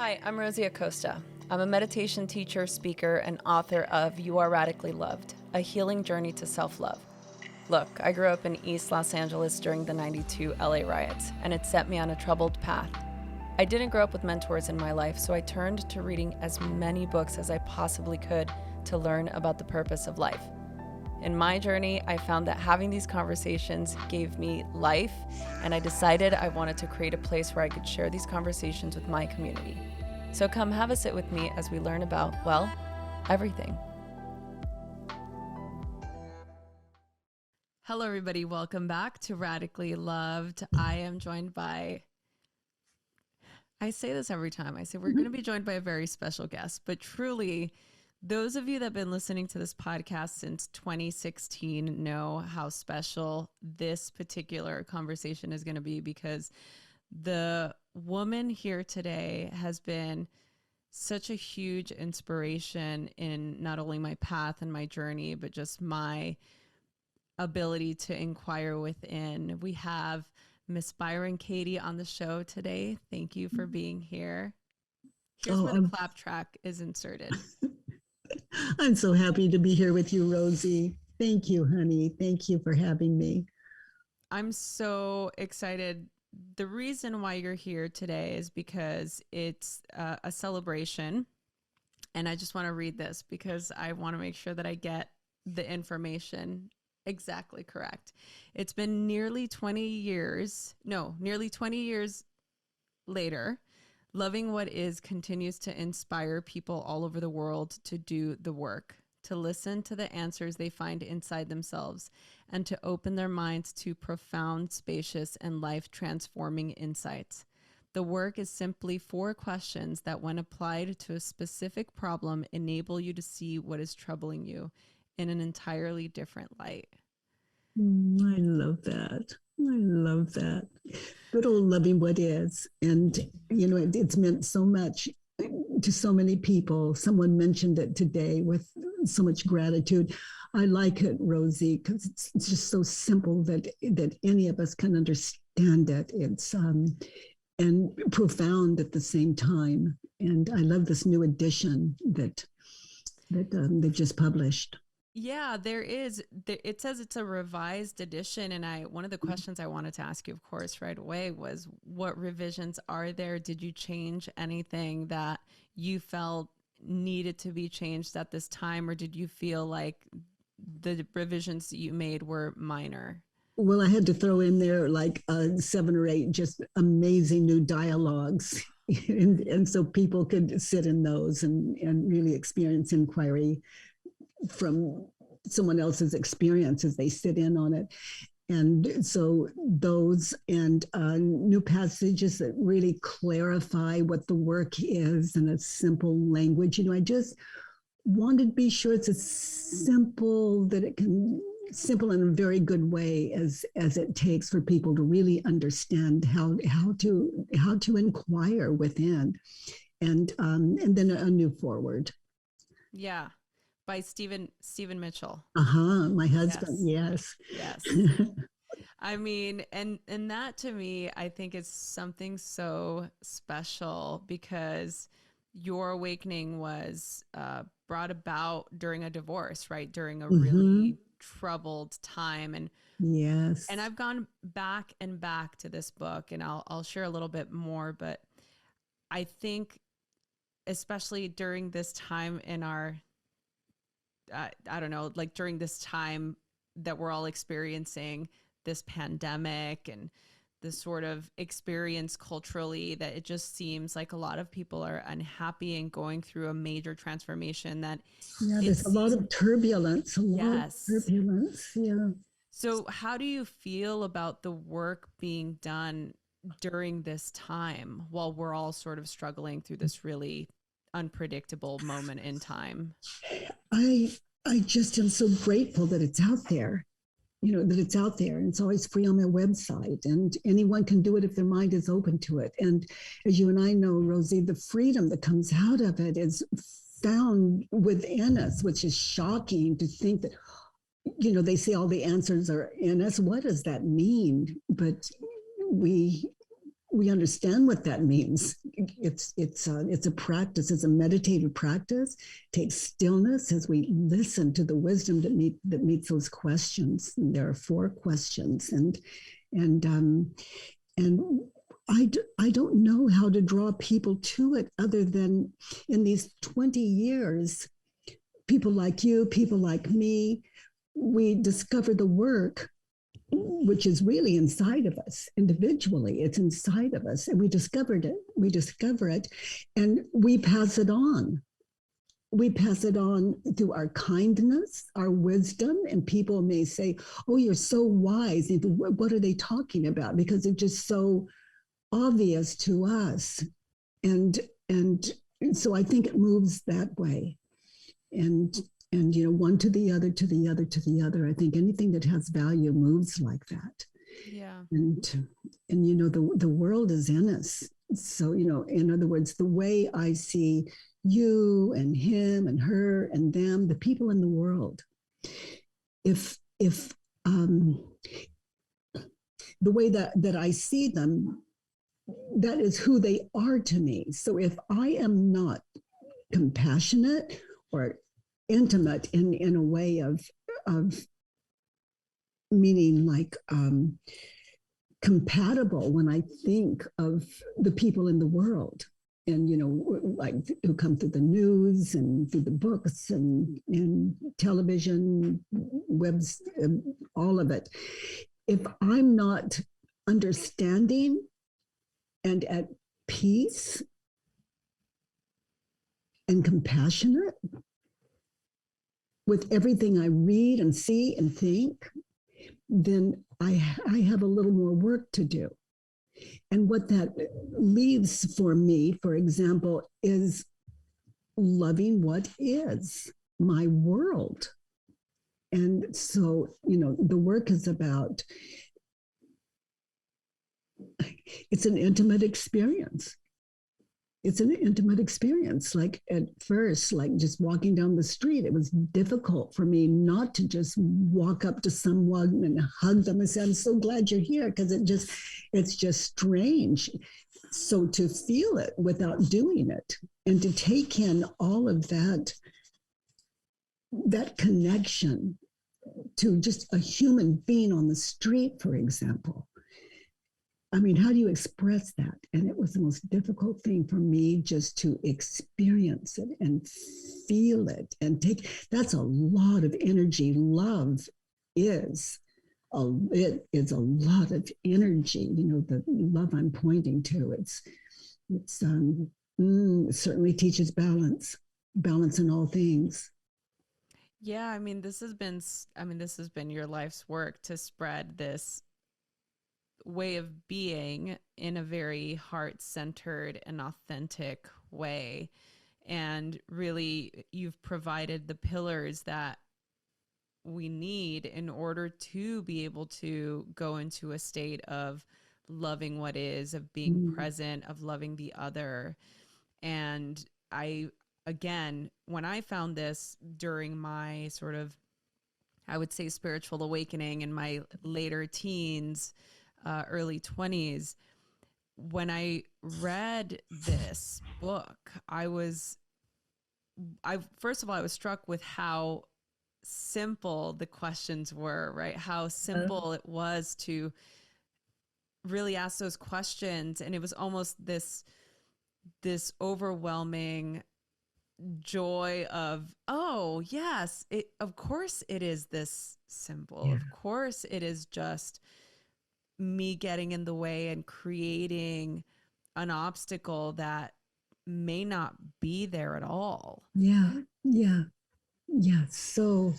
Hi, I'm Rosie Acosta. I'm a meditation teacher, speaker, and author of You Are Radically Loved, a healing journey to self-love. Look, I grew up in East Los Angeles during the '92 LA riots, and it set me on a troubled path. I didn't grow up with mentors in my life, so I turned to reading as many books as I possibly could to learn about the purpose of life. In my journey, I found that having these conversations gave me life, and I decided I wanted to create a place where I could share these conversations with my community. So come have a sit with me as we learn about, well, everything. Hello, everybody. Welcome back to Radically Loved. I am joined by, I say this every time. I say we're going to be joined by a very special guest, but truly, those of you that have been listening to this podcast since 2016 know how special this particular conversation is going to be, because the woman here today has been such a huge inspiration in not only my path and my journey, but just my ability to inquire within. We have Miss Bryon Katie on the show today. Thank you for being here. Here's where the clap track is inserted. I'm so happy to be here with you, Rosie. Thank you, honey. Thank you for having me. I'm so excited. The reason why you're here today is because it's a celebration. And I just want to read this because I want to make sure that I get the information exactly correct. It's been nearly 20 years later. Loving What Is continues to inspire people all over the world to do the work, to listen to the answers they find inside themselves, and to open their minds to profound, spacious, and life-transforming insights. The work is simply 4 questions that, when applied to a specific problem, enable you to see what is troubling you in an entirely different light. I love that. I love that. Good old Loving What Is. And, you know, it's meant so much to so many people. Someone mentioned it today with so much gratitude. I like it, Rosie, because it's just so simple that any of us can understand it. It's and profound at the same time. And I love this new edition that they just published. Yeah, there is. It says it's a revised edition. And one of the questions I wanted to ask you, of course, right away was, what revisions are there? Did you change anything that you felt needed to be changed at this time? Or did you feel like the revisions that you made were minor? Well, I had to throw in there like 7 or 8 just amazing new dialogues. And so people could sit in those and really experience inquiry from someone else's experience as they sit in on it. And so those and new passages that really clarify what the work is in a simple language. You know, I just wanted to be sure it's as simple in a very good way as it takes for people to really understand how to inquire within, and then a new forward. Yeah. By Stephen Mitchell. My husband. Yes. I mean, and that to me, I think is something so special, because your awakening was brought about during a divorce, right? During a really troubled time. And yes. And I've gone back and back to this book, and I'll share a little bit more, but I think especially during this time in our I don't know, like during this time that we're all experiencing this pandemic and this sort of experience culturally, that it just seems like a lot of people are unhappy and going through a major transformation. There's a lot of turbulence. Yeah. So how do you feel about the work being done during this time while we're all sort of struggling through this really unpredictable moment in time? I just am so grateful that it's out there, you know, that it's out there, and it's always free on my website, and anyone can do it if their mind is open to it. And as you and I know, Rosie, the freedom that comes out of it is found within us, which is shocking to think that, you know, they say all the answers are in us. What does that mean? But we understand what that means. it's a practice. It's a meditative practice. Take stillness as we listen to the wisdom that meets those questions. And there are 4 questions, and I don't know how to draw people to it other than in these 20 years, people like you, people like me, we discover the work which is really inside of us individually. It's inside of us, and we discover it, and we pass it on. We pass it on through our kindness, our wisdom, and people may say, "Oh, you're so wise." What are they talking about? Because it's just so obvious to us, and so I think it moves that way, and one to the other, to the other, to the other. I think anything that has value moves like that. Yeah. And the world is in us. So, in other words, the way I see you and him and her and them, the people in the world, if the way that I see them, that is who they are to me. So if I am not compassionate or intimate in a way of meaning like compatible when I think of the people in the world, and like who come through the news and through the books and television, webs, all of it. If I'm not understanding and at peace and compassionate with everything I read and see and think, then I have a little more work to do. And what that leaves for me, for example, is loving what is my world. And so, the work is about, it's an intimate experience. It's an intimate experience. Like at first, like just walking down the street, it was difficult for me not to just walk up to someone and hug them and say, "I'm so glad you're here," because it's just strange. So to feel it without doing it, and to take in all of that connection to just a human being on the street, for example. I mean, how do you express that? And it was the most difficult thing for me, just to experience it and feel it and that's a lot of energy. Love is it is a lot of energy, the love I'm pointing to. It certainly teaches balance in all things. Yeah. I mean, this has been your life's work to spread this way of being in a very heart-centered and authentic way. And really, you've provided the pillars that we need in order to be able to go into a state of loving what is, of being present, of loving the other. And again, when I found this during my sort of, I would say, spiritual awakening in my later teens, early 20s, when I read this book, first of all, I was struck with how simple the questions were, right? How simple it was to really ask those questions. And it was almost this overwhelming joy of, oh yes, of course it is this simple. Yeah. Of course it is just me getting in the way and creating an obstacle that may not be there at all. Yeah. So,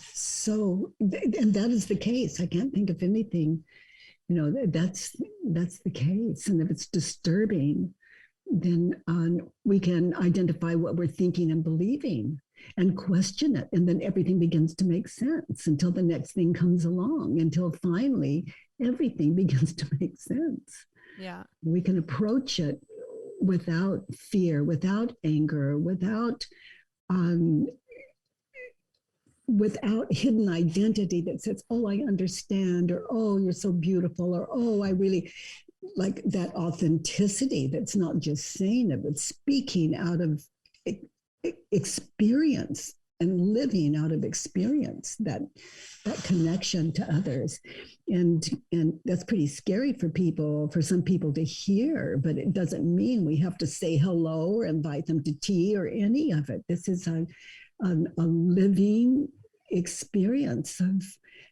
and that is the case. I can't think of anything, that's the case. And if it's disturbing, then we can identify what we're thinking and believing and question it. And then everything begins to make sense until the next thing comes along, until finally everything begins to make sense. Yeah. We can approach it without fear, without anger, without hidden identity that says, "Oh, I understand," or "Oh, you're so beautiful," or "Oh, I really." like that authenticity that's not just saying it, but speaking out of experience and living out of experience, that connection to others. And that's pretty scary for people, for some people to hear, but it doesn't mean we have to say hello or invite them to tea or any of it. This is a living experience of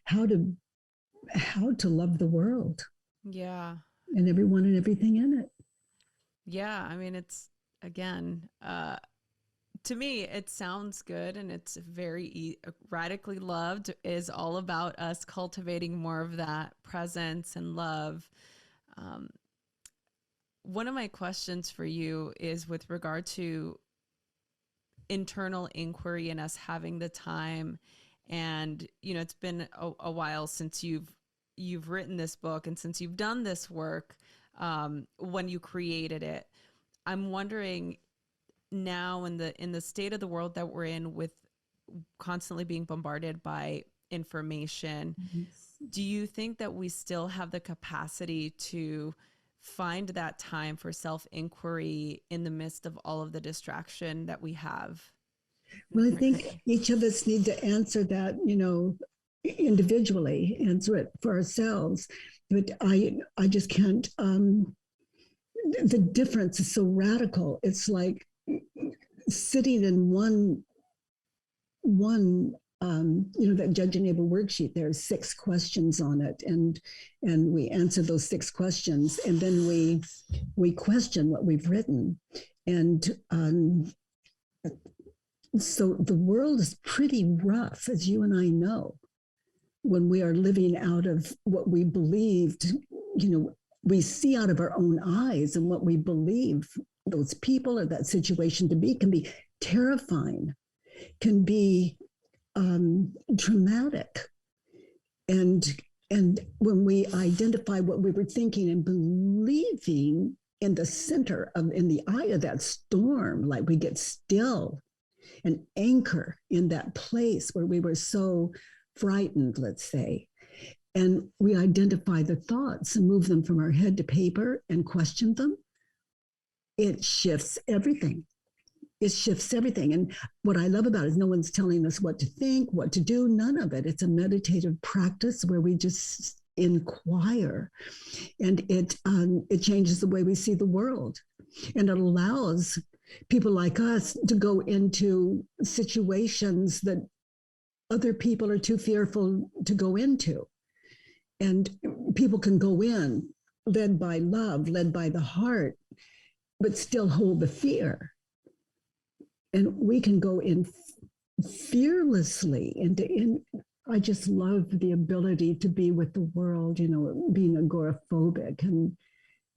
how to love the world Yeah. and everyone and everything in it. Yeah. I mean, it's again, to me, it sounds good, and it's very radically loved is all about us cultivating more of that presence and love. Um, One of my questions for you is with regard to internal inquiry and us having the time. And, you know, it's been a while since you've written this book and since you've done this work, when you created it. I'm wondering now in the state of the world that we're in, with constantly being bombarded by information, do you think that we still have the capacity to find that time for self-inquiry in the midst of all of the distraction that we have? Well, I think each of us need to answer that, individually, answer it for ourselves. But I just can't. The difference is so radical. It's like sitting in one that judge enable worksheet. There's 6 questions on it, and we answer those 6 questions, and then we question what we've written, and so the world is pretty rough, as you and I know, when we are living out of what we believed. We see out of our own eyes, and what we believe those people or that situation to be can be terrifying, can be traumatic. And when we identify what we were thinking and believing in the center of, in the eye of that storm, like we get still and anchor in that place where we were so frightened, let's say, and we identify the thoughts and move them from our head to paper and question them, it shifts everything. It shifts everything. And what I love about it is no one's telling us what to think, what to do, none of it. It's a meditative practice where we just inquire, and it changes the way we see the world, and it allows people like us to go into situations that other people are too fearful to go into. And people can go in led by love, led by the heart, but still hold the fear. And we can go in fearlessly into. I just love the ability to be with the world, being agoraphobic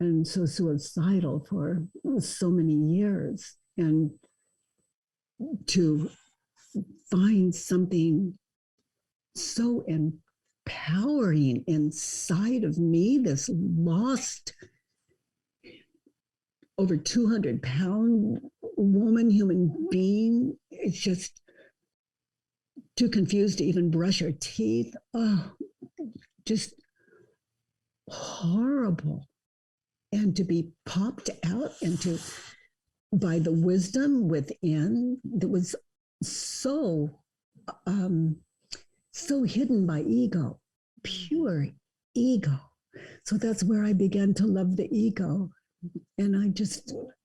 and so suicidal for so many years, and to find something so empowering inside of me, this lost, over 200-pound woman, human being. It's just too confused to even brush her teeth. Oh, just horrible. And to be popped out into by the wisdom within that was so hidden by ego, pure ego. So that's where I began to love the ego. And I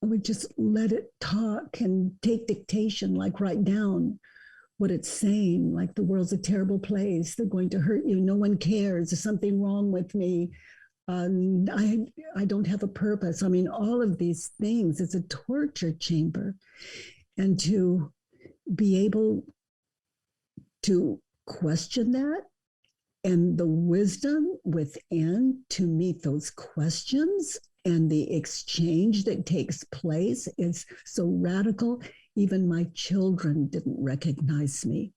would just let it talk and take dictation, like write down what it's saying, like the world's a terrible place. They're going to hurt you. No one cares. There's something wrong with me. I don't have a purpose. I mean, all of these things, it's a torture chamber. And to be able to question that, and the wisdom within to meet those questions, and the exchange that takes place is so radical. Even my children didn't recognize me.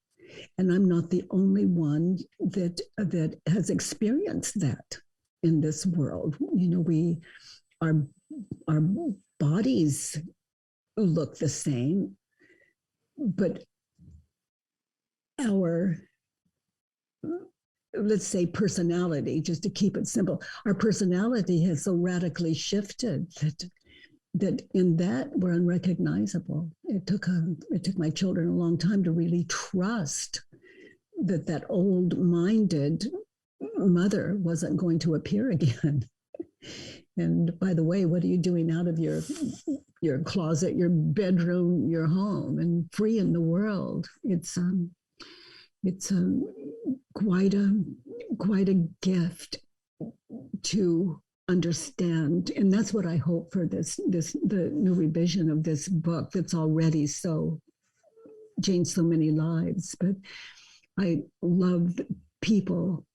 And I'm not the only one that has experienced that in this world. Our bodies look the same, but our let's say personality, just to keep it simple, our personality has so radically shifted that in that we're unrecognizable. It took my children a long time to really trust that old-minded mother wasn't going to appear again. And by the way, what are you doing out of your closet, your bedroom, your home, and free in the world? It's quite a gift to understand, and that's what I hope for the new revision of this book that's already so changed so many lives. But I love that people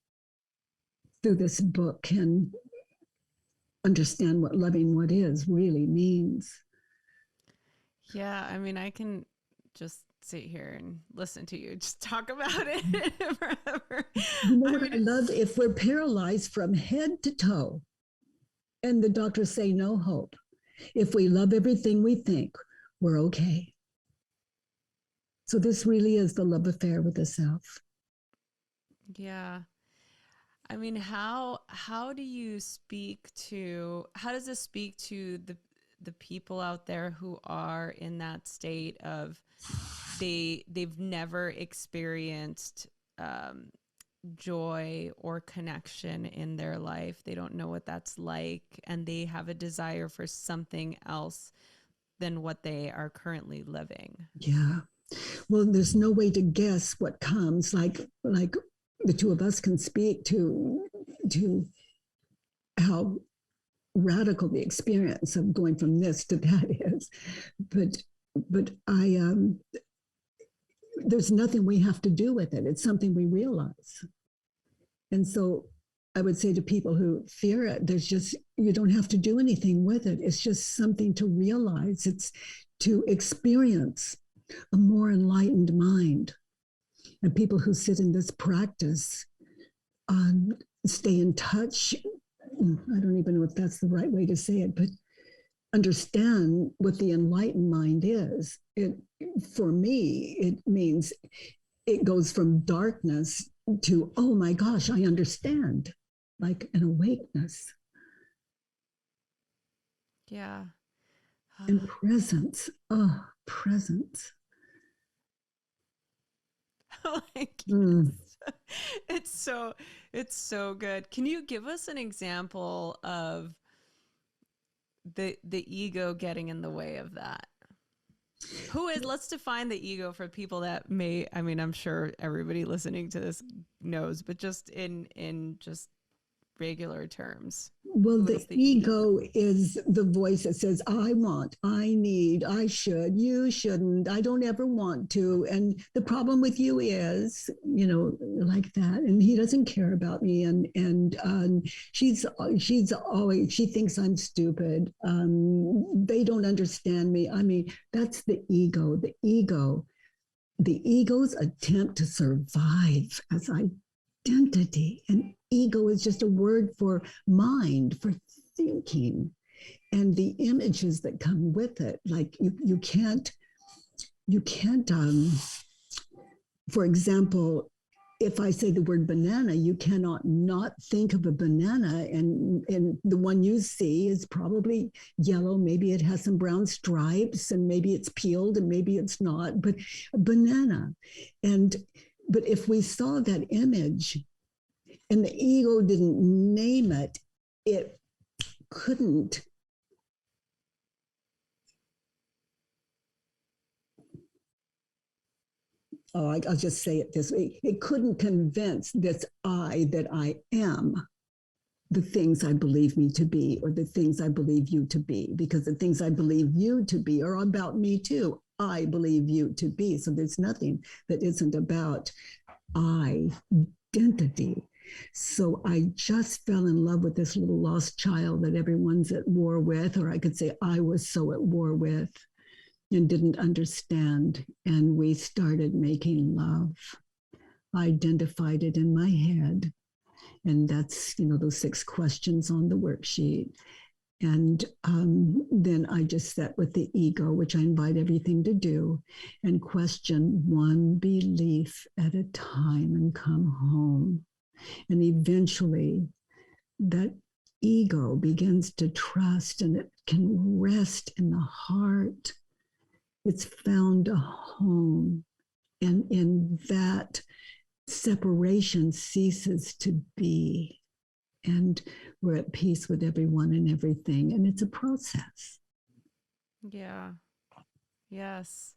through this book can understand what loving what is really means. Yeah, I mean, I can just sit here and listen to you just talk about it forever. You know what I love? If we're paralyzed from head to toe and the doctors say no hope, if we love everything we think, we're okay. So this really is the love affair with the self. Yeah. I mean, how do you speak to, how does this speak to the people out there who are in that state of they've never experienced joy or connection in their life. They don't know what that's like, and they have a desire for something else than what they are currently living. Yeah. Well, there's no way to guess what comes. Like the two of us can speak to how radical the experience of going from this to that is. But there's nothing we have to do with it. It's something we realize. And so I would say to people who fear it, you don't have to do anything with it. It's just something to realize. It's to experience a more enlightened mind. And people who sit in this practice stay in touch. I don't even know if that's the right way to say it, but understand what the enlightened mind is. For me, it means it goes from darkness to, oh my gosh, I understand, like an awakeness. Yeah. And presence. Oh, presence. Like, it's so good. Can you give us an example of the ego getting in the way of that? Let's define the ego for people that may, I mean, I'm sure everybody listening to this knows, but just in just regular terms. Well, the ego is the voice that says, I want, I need, I should, you shouldn't, I don't ever want to. And the problem with you is, like that. And he doesn't care about me. And she's always, she thinks I'm stupid. They don't understand me. I mean, that's the ego. The ego's attempt to survive as identity. And ego is just a word for mind, for thinking, and the images that come with it. Like you can't. For example, if I say the word banana, you cannot not think of a banana, and the one you see is probably yellow. Maybe it has some brown stripes, and maybe it's peeled, and maybe it's not. But a banana, but if we saw that image, and the ego didn't name it, it couldn't. I'll just say it this way. It couldn't convince this I that I am the things I believe me to be, or the things I believe you to be, because the things I believe you to be are about me too. I believe you to be. So there's nothing that isn't about identity. So I just fell in love with this little lost child that everyone's at war with, or I could say I was so at war with and didn't understand. And we started making love. I identified it in my head. And that's, those 6 questions on the worksheet. And then I just sat with the ego, which I invite everything to do, and question one belief at a time and come home. And eventually that ego begins to trust, and it can rest in the heart. It's found a home. And in that, separation ceases to be. And we're at peace with everyone and everything. And it's a process. Yeah. Yes.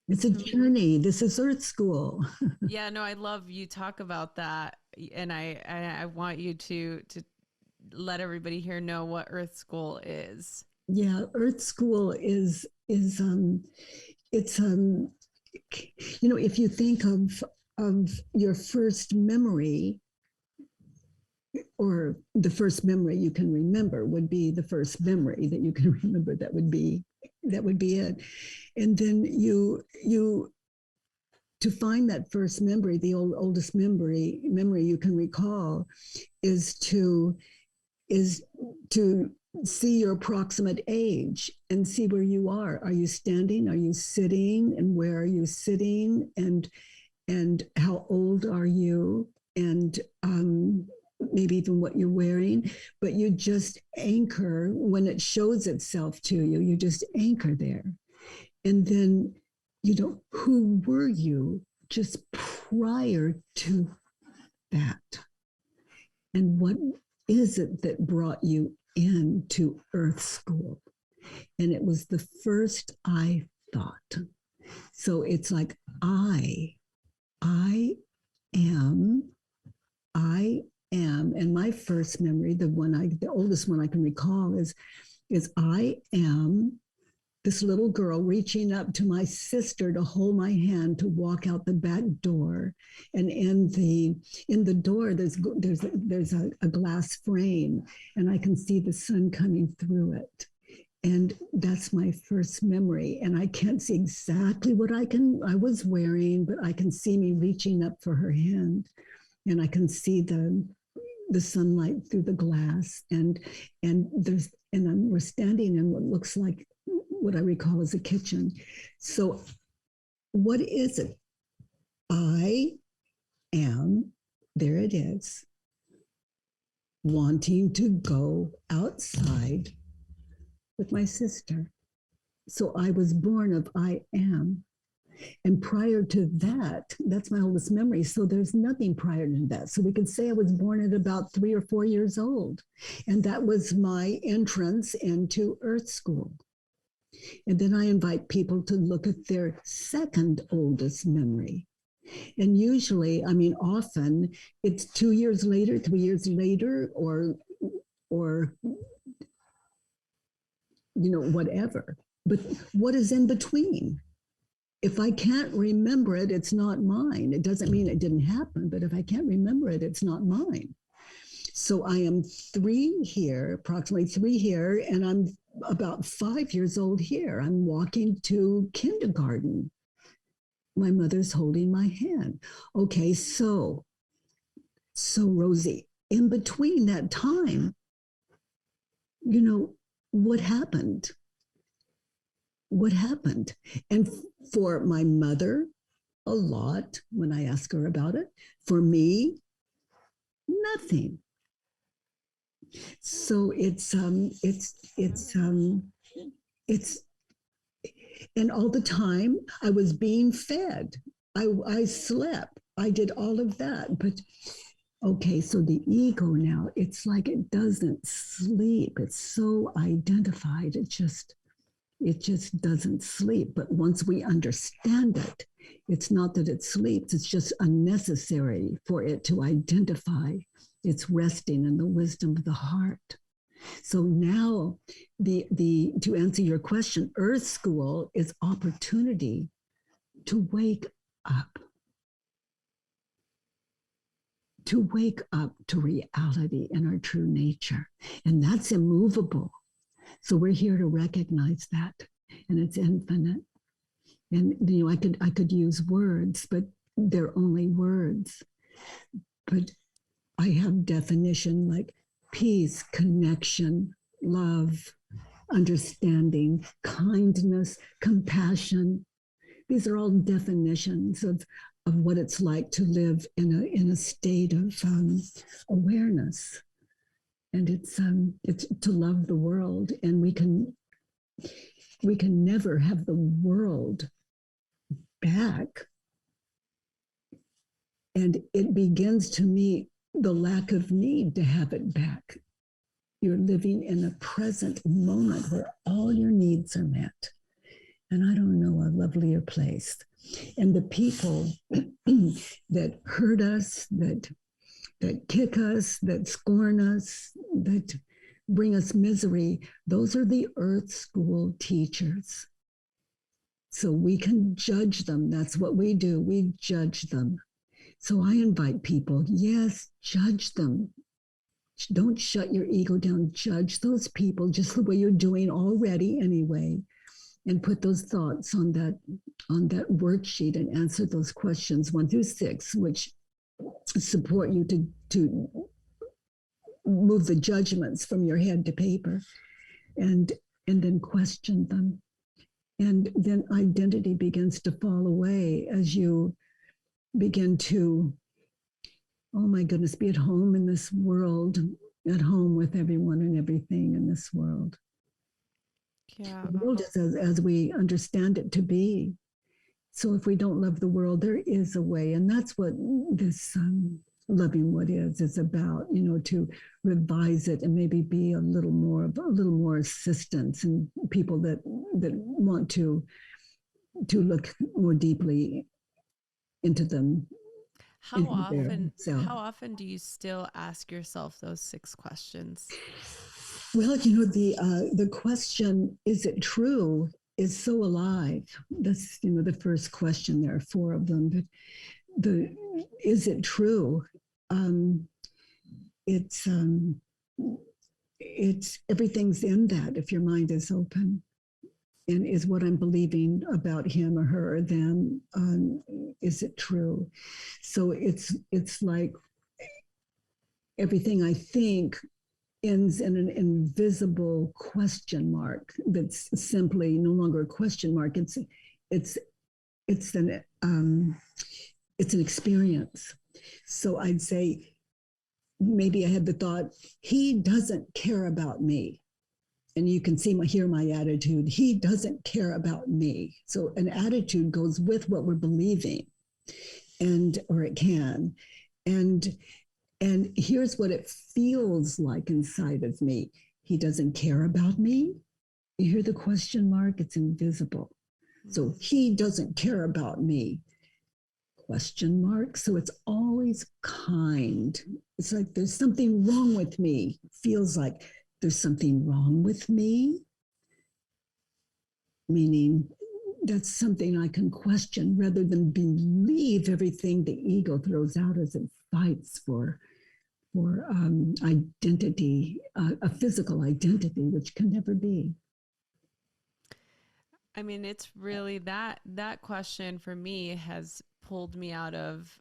It's a journey. This is Earth School. Yeah, no, I love you talk about that. And I want you to let everybody here know what Earth School is. Yeah, Earth School is it's if you think of your first memory, or the first memory you can remember would be the first memory that you can remember, that would be it. And then you to find that first memory, the oldest memory you can recall, is to see your approximate age and see where you are. Are you standing? Are you sitting? And where are you sitting? And how old are you? And maybe even what you're wearing. But you just anchor when it shows itself to you. You just anchor there. And then, who were you just prior to that? And what is it that brought you into Earth School? And it was the first I thought. So it's like, I am. And my first memory, the oldest one I can recall, is I am this little girl reaching up to my sister to hold my hand to walk out the back door. And in the door, there's a glass frame, and I can see the sun coming through it. And that's my first memory. And I can't see exactly what I was wearing, but I can see me reaching up for her hand, and I can see the sunlight through the glass. And we're standing in what looks like what I recall as a kitchen. So what is it? I am, there it is, wanting to go outside with my sister. So I was born of I am. And prior to that, that's my oldest memory. So there's nothing prior to that. So we could say I was born at about 3 or 4 years old. And that was my entrance into Earth School. And then I invite people to look at their second oldest memory. And usually, often it's 2 years later, 3 years later, or whatever. But what is in between? If I can't remember it, it's not mine. It doesn't mean it didn't happen, but if I can't remember it, it's not mine. So I am approximately 3 here, and I'm about 5 years old here. I'm walking to kindergarten. My mother's holding my hand. Okay, so Rosie, in between that time, what happened? What happened? And for my mother, a lot when I ask her about it. For me, nothing. So it's and all the time I was being fed. I slept. I did all of that. But okay, so the ego now, it's like it doesn't sleep. It's so identified. It just doesn't sleep. But once we understand it, it's not that it sleeps. It's just unnecessary for it to identify. It's resting in the wisdom of the heart. So now, to answer your question, Earth School is opportunity to wake up. To wake up to reality and our true nature. And that's immovable. So we're here to recognize that, and it's infinite. And I could use words, but they're only words. But I have definition like peace, connection, love, understanding, kindness, compassion. These are all definitions of of what it's like to live in a state of awareness. And it's to love the world, and we can never have the world back. And it begins to meet the lack of need to have it back. You're living in a present moment where all your needs are met. And I don't know a lovelier place. And the people that hurt us, that kick us, that scorn us, that bring us misery, those are the earth school teachers. So we can judge them. That's what we do. We judge them. So I invite people, yes, judge them. Don't shut your ego down. Judge those people just the way you're doing already anyway, and put those thoughts on that worksheet and answer those questions 1 through 6, which support you to move the judgments from your head to paper, and then question them. And then identity begins to fall away as you begin to, oh my goodness, be at home in this world, at home with everyone and everything in this world. Yeah. The world is as we understand it to be. So if we don't love the world, there is a way. And that's what this loving what is about, to revise it and maybe be a little more assistance, and people that want to look more deeply into them. How often do you still ask yourself those 6 questions? Well, the question, is it true, is so alive. That's, the first question. There are 4 of them. But is it true? It's everything's in that if your mind is open. And is what I'm believing about him or her or them, is it true? So it's like everything I think ends in an invisible question mark that's simply no longer a question mark. It's an experience. So I'd say maybe I had the thought, he doesn't care about me. And you can hear my attitude. He doesn't care about me. So an attitude goes with what we're believing, or it can. And here's what it feels like inside of me. He doesn't care about me. You hear the question mark? It's invisible. So he doesn't care about me. Question mark. So it's always kind. It's like there's something wrong with me. Feels like there's something wrong with me, meaning that's something I can question rather than believe everything the ego throws out as it fights for identity, a physical identity, which can never be. I mean, it's really that question for me has pulled me out of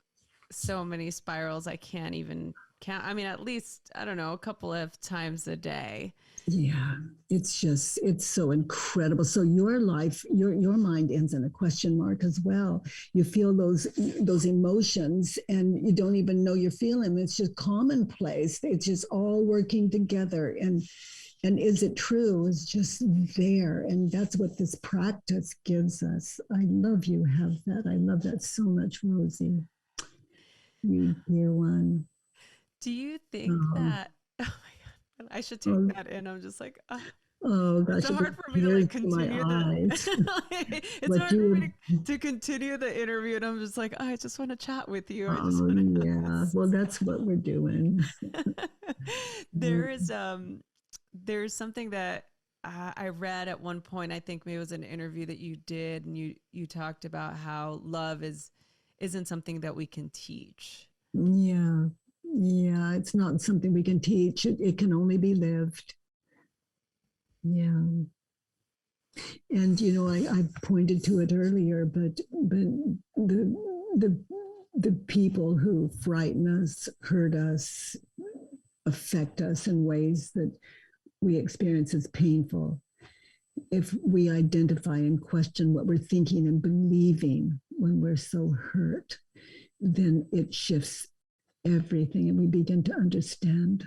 so many spirals I can't even count. I mean, at least, I don't know, a couple of times a day. Yeah, it's so incredible. So your life, your mind ends in a question mark as well. You feel those emotions and you don't even know you're feeling them. It's just commonplace. It's just all working together. And is it true? It's just there. And that's what this practice gives us. I love you have that. I love that so much, Rosie. You dear one. Do you think that, oh my God, I should take that in. I'm just like, oh gosh, it's so hard for me to continue it's hard for me to continue the interview, and I'm just like, I just want to chat with you. Yeah. Well, that's what we're doing. There's something that I read at one point. I think maybe it was an interview that you did, and you talked about how love isn't something that we can teach. Yeah, it's not something we can teach. It can only be lived. Yeah. And I pointed to it earlier, but the people who frighten us, hurt us, affect us in ways that we experience as painful, if we identify and question what we're thinking and believing when we're so hurt, then it shifts everything, and we begin to understand.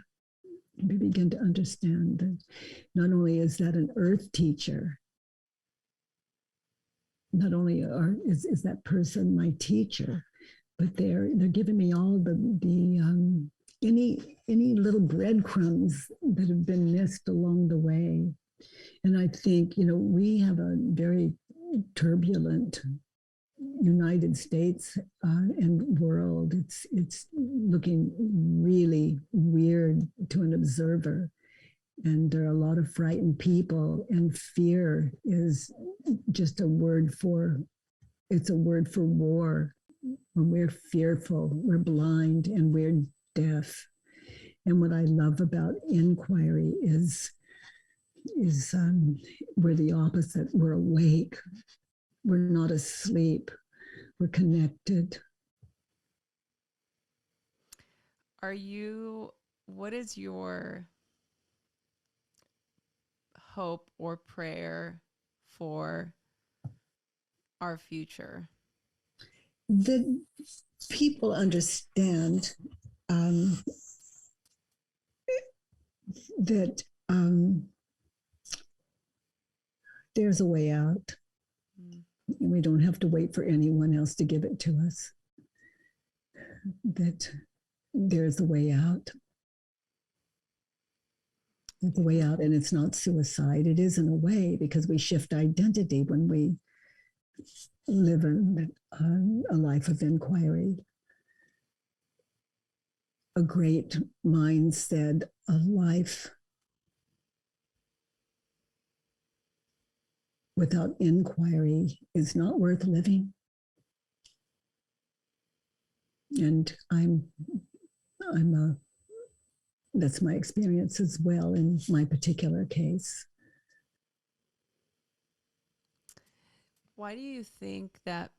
We begin to understand that not only is that an earth teacher, not only is that person my teacher, but they're giving me all the any little breadcrumbs that have been missed along the way. And I think, we have a very turbulent United States and world. It's looking really weird to an observer, and there are a lot of frightened people. And fear is just a word for war. When we're fearful, we're blind and we're deaf. And what I love about inquiry is we're the opposite. We're awake. We're not asleep. We're connected. What is your hope or prayer for our future? That people understand that there's a way out. And we don't have to wait for anyone else to give it to us. That there's a way out. There's a way out, and it's not suicide. It is in a way, because we shift identity when we live a life of inquiry. A great mind said, a life without inquiry is not worth living. And that's my experience as well in my particular case. Why do you think that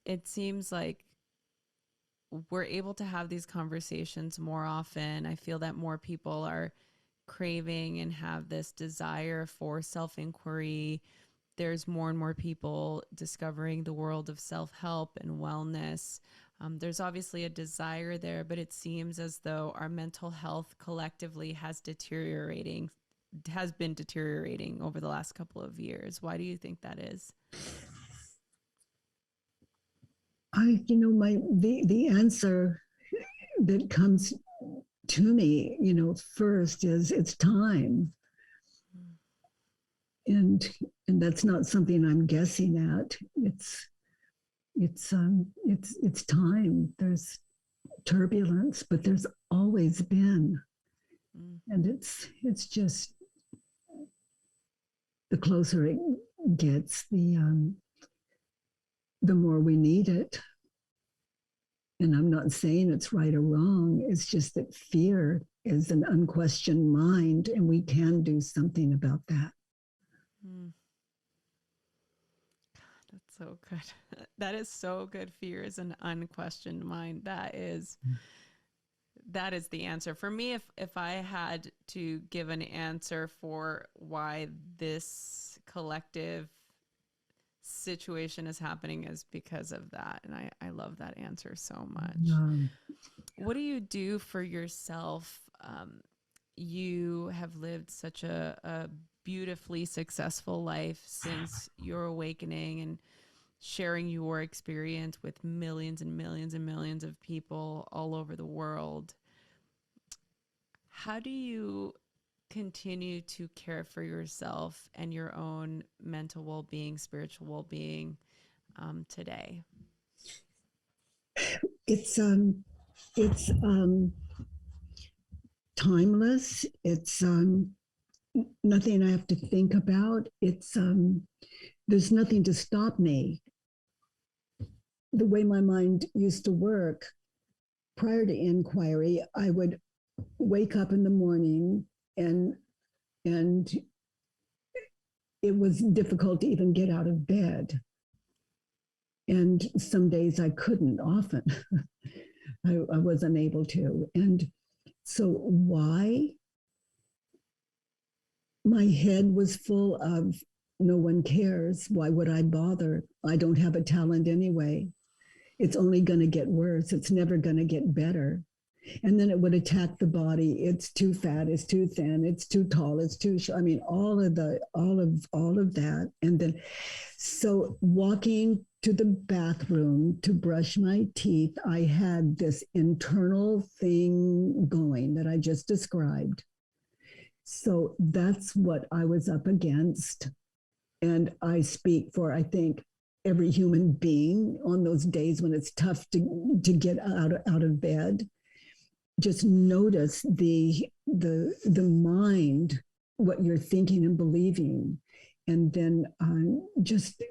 it seems like we're able to have these conversations more often? I feel that more people are craving and have this desire for self-inquiry. There's more and more people discovering the world of self-help and wellness. There's obviously a desire there, but it seems as though our mental health collectively has been deteriorating over the last couple of years. Why do you think that is? The answer that comes to me, first is it's time. And that's not something I'm guessing at. It's time. There's turbulence, but there's always been. And it's just, the closer it gets, the more we need it. And I'm not saying it's right or wrong. It's just that fear is an unquestioned mind, and we can do something about that. That's so good. That is so good. Fear is an unquestioned mind. That is the answer. For me, if I had to give an answer for why this collective situation is happening, is because of that. And I love that answer so much. What do you do for yourself? You have lived such a beautifully successful life since your awakening and sharing your experience with millions and millions and millions of people all over the world. How do you continue to care for yourself and your own mental well-being, spiritual well-being today? It's timeless. It's nothing I have to think about. It's there's nothing to stop me. The way my mind used to work prior to inquiry, I would wake up in the morning and it was difficult to even get out of bed. And some days I couldn't, often. I wasn't able to. And so why? My head was full of, no one cares. Why would I bother? I don't have a talent anyway. it's only going to get worse. It's never going to get better. And then it would attack the body. It's too fat, it's too thin, it's too tall, it's too short. I mean, all of that. And then so walking to the bathroom to brush my teeth, I had this internal thing going that I just described. So that's what I was up against. And I speak for, I think, every human being on those days when it's tough to get out of bed. Just notice the mind, what you're thinking and believing, and then just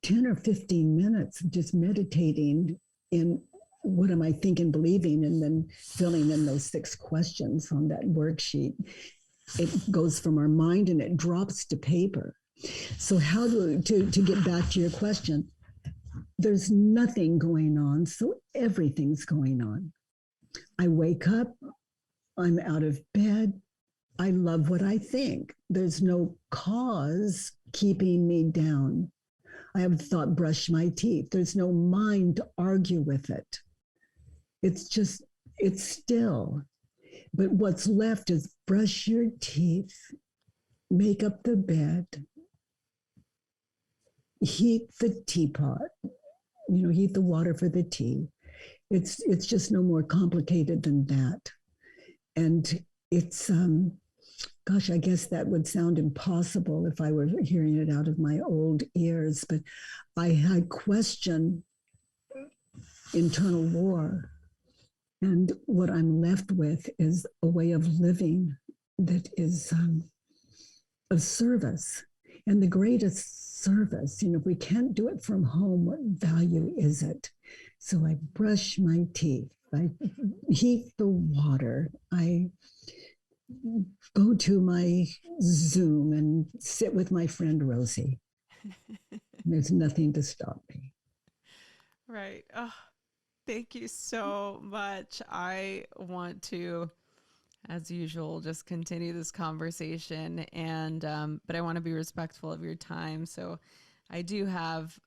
10 or 15 minutes just meditating in what am I thinking, believing, and then filling in those 6 questions on that worksheet. It goes from our mind and it drops to paper. So how to get back to your question, there's nothing going on, so everything's going on. I wake up, I'm out of bed, I love what I think. There's no cause keeping me down. I have thought, brush my teeth. There's no mind to argue with it. It's just, it's still. But what's left is brush your teeth, make up the bed, heat the teapot, heat the water for the tea. It's just no more complicated than that. And it's, gosh, I guess that would sound impossible if I were hearing it out of my old ears, but I question internal war. And what I'm left with is a way of living that is of service. And the greatest service, if we can't do it from home, what value is it? So I brush my teeth, I heat the water, I go to my Zoom and sit with my friend Rosie. There's nothing to stop me. Right. Oh, thank you so much. I want to, as usual, just continue this conversation, and but I want to be respectful of your time. So I do have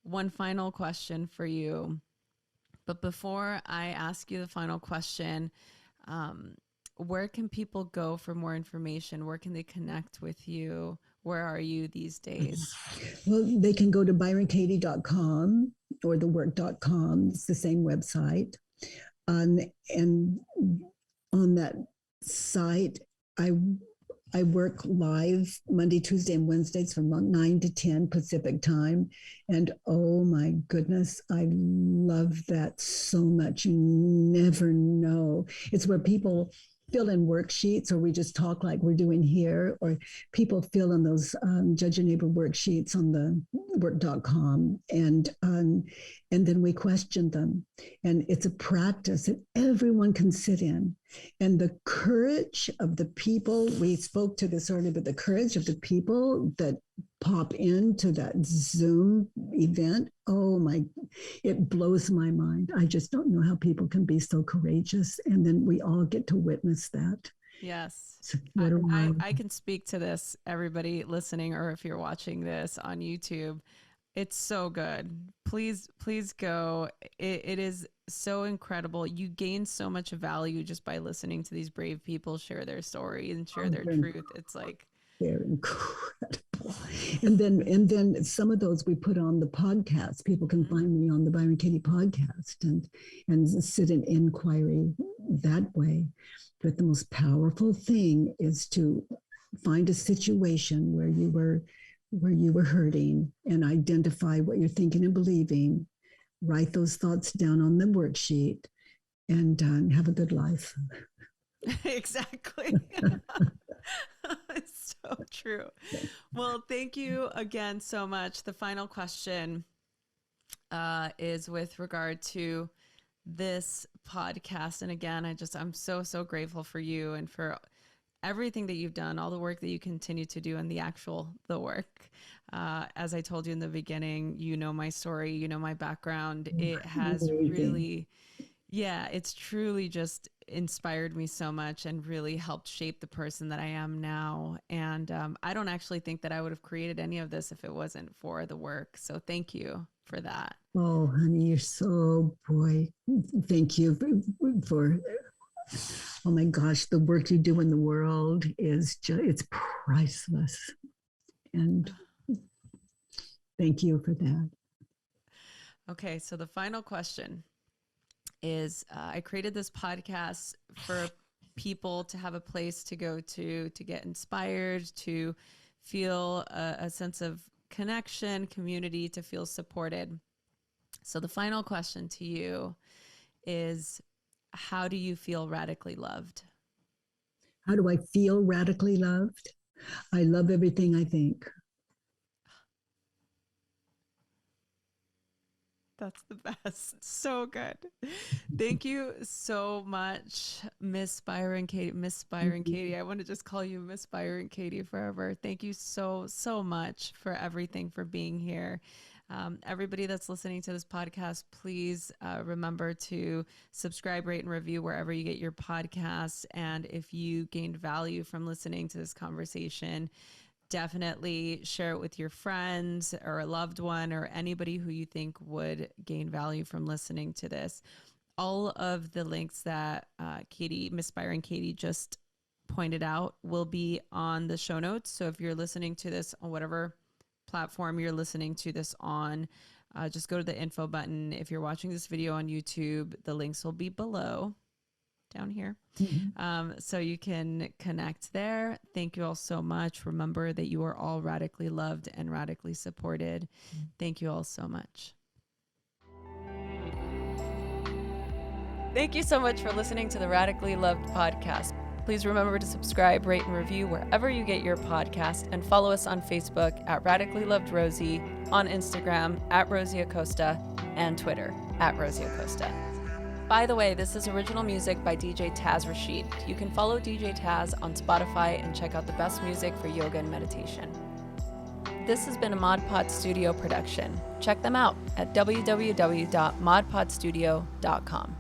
one final question for you. But before I ask you the final question, where can people go for more information? Where can they connect with you? Where are you these days? Well, they can go to BryonKatie.com or thework.com. It's the same website. And on that site, I work live Monday, Tuesday, and Wednesdays from 9 to 10 Pacific time. And oh my goodness, I love that so much. You never know. It's where people fill in worksheets, or we just talk like we're doing here, or people fill in those judge your neighbor worksheets on the work.com, and then we question them, and it's a practice that everyone can sit in. And the courage of the people, we spoke to this earlier, but the courage of the people that pop into that Zoom event, oh my, it blows my mind. I just don't know how people can be so courageous. And then we all get to witness that. Yes. So I can speak to this, everybody listening, or if you're watching this on YouTube. It's so good. Please go. It is so incredible. You gain so much value just by listening to these brave people share their story and share their truth. It's like, they're incredible. And then some of those we put on the podcast. People can find me on the Bryon Katie podcast and sit in inquiry that way. But the most powerful thing is to find a situation where you were hurting and identify what you're thinking and believing, write those thoughts down on the worksheet, and have a good life. Exactly. It's so true. Well, thank you again so much. The final question is with regard to this podcast. And again, I'm so grateful for you and for everything that you've done, all the work that you continue to do, and the work. As I told you in the beginning, my story, my background. It has really, it's truly just inspired me so much and really helped shape the person that I am now. And I don't actually think that I would have created any of this if it wasn't for the work. So thank you. for that. Oh, honey, you're so, boy, thank you for, oh my gosh, the work you do in the world is just, it's priceless. And thank you for that. Okay, so the final question is I created this podcast for people to have a place to go to get inspired, to feel a sense of connection, community, to feel supported. So the final question to you is, how do you feel radically loved? How do I feel radically loved? I love everything I think. That's the best. So good. Thank you so much, Miss Bryon Katie. Miss Bryon Katie. I want to just call you Miss Bryon Katie forever. Thank you so much for everything, for being here. Everybody that's listening to this podcast, please remember to subscribe, rate, and review wherever you get your podcasts. And if you gained value from listening to this conversation, definitely share it with your friends or a loved one or anybody who you think would gain value from listening to this. All of the links that Miss Bryon Katie just pointed out will be on the show notes. So if you're listening to this on whatever platform you're listening to this on, just go to the info button. If you're watching this video on YouTube, the links will be below down here. So you can connect there. Thank you all so much. Remember that you are all radically loved and radically supported. Thank you all so much. Thank you so much for listening to the Radically Loved podcast. Please remember to subscribe, rate, and review wherever you get your podcast, and follow us on Facebook at Radically Loved Rosie, on Instagram at Rosie Acosta, and Twitter at Rosie Acosta. By the way, this is original music by DJ Taz Rashid. You can follow DJ Taz on Spotify and check out the best music for yoga and meditation. This has been a Mod Pod Studio production. Check them out at www.modpodstudio.com.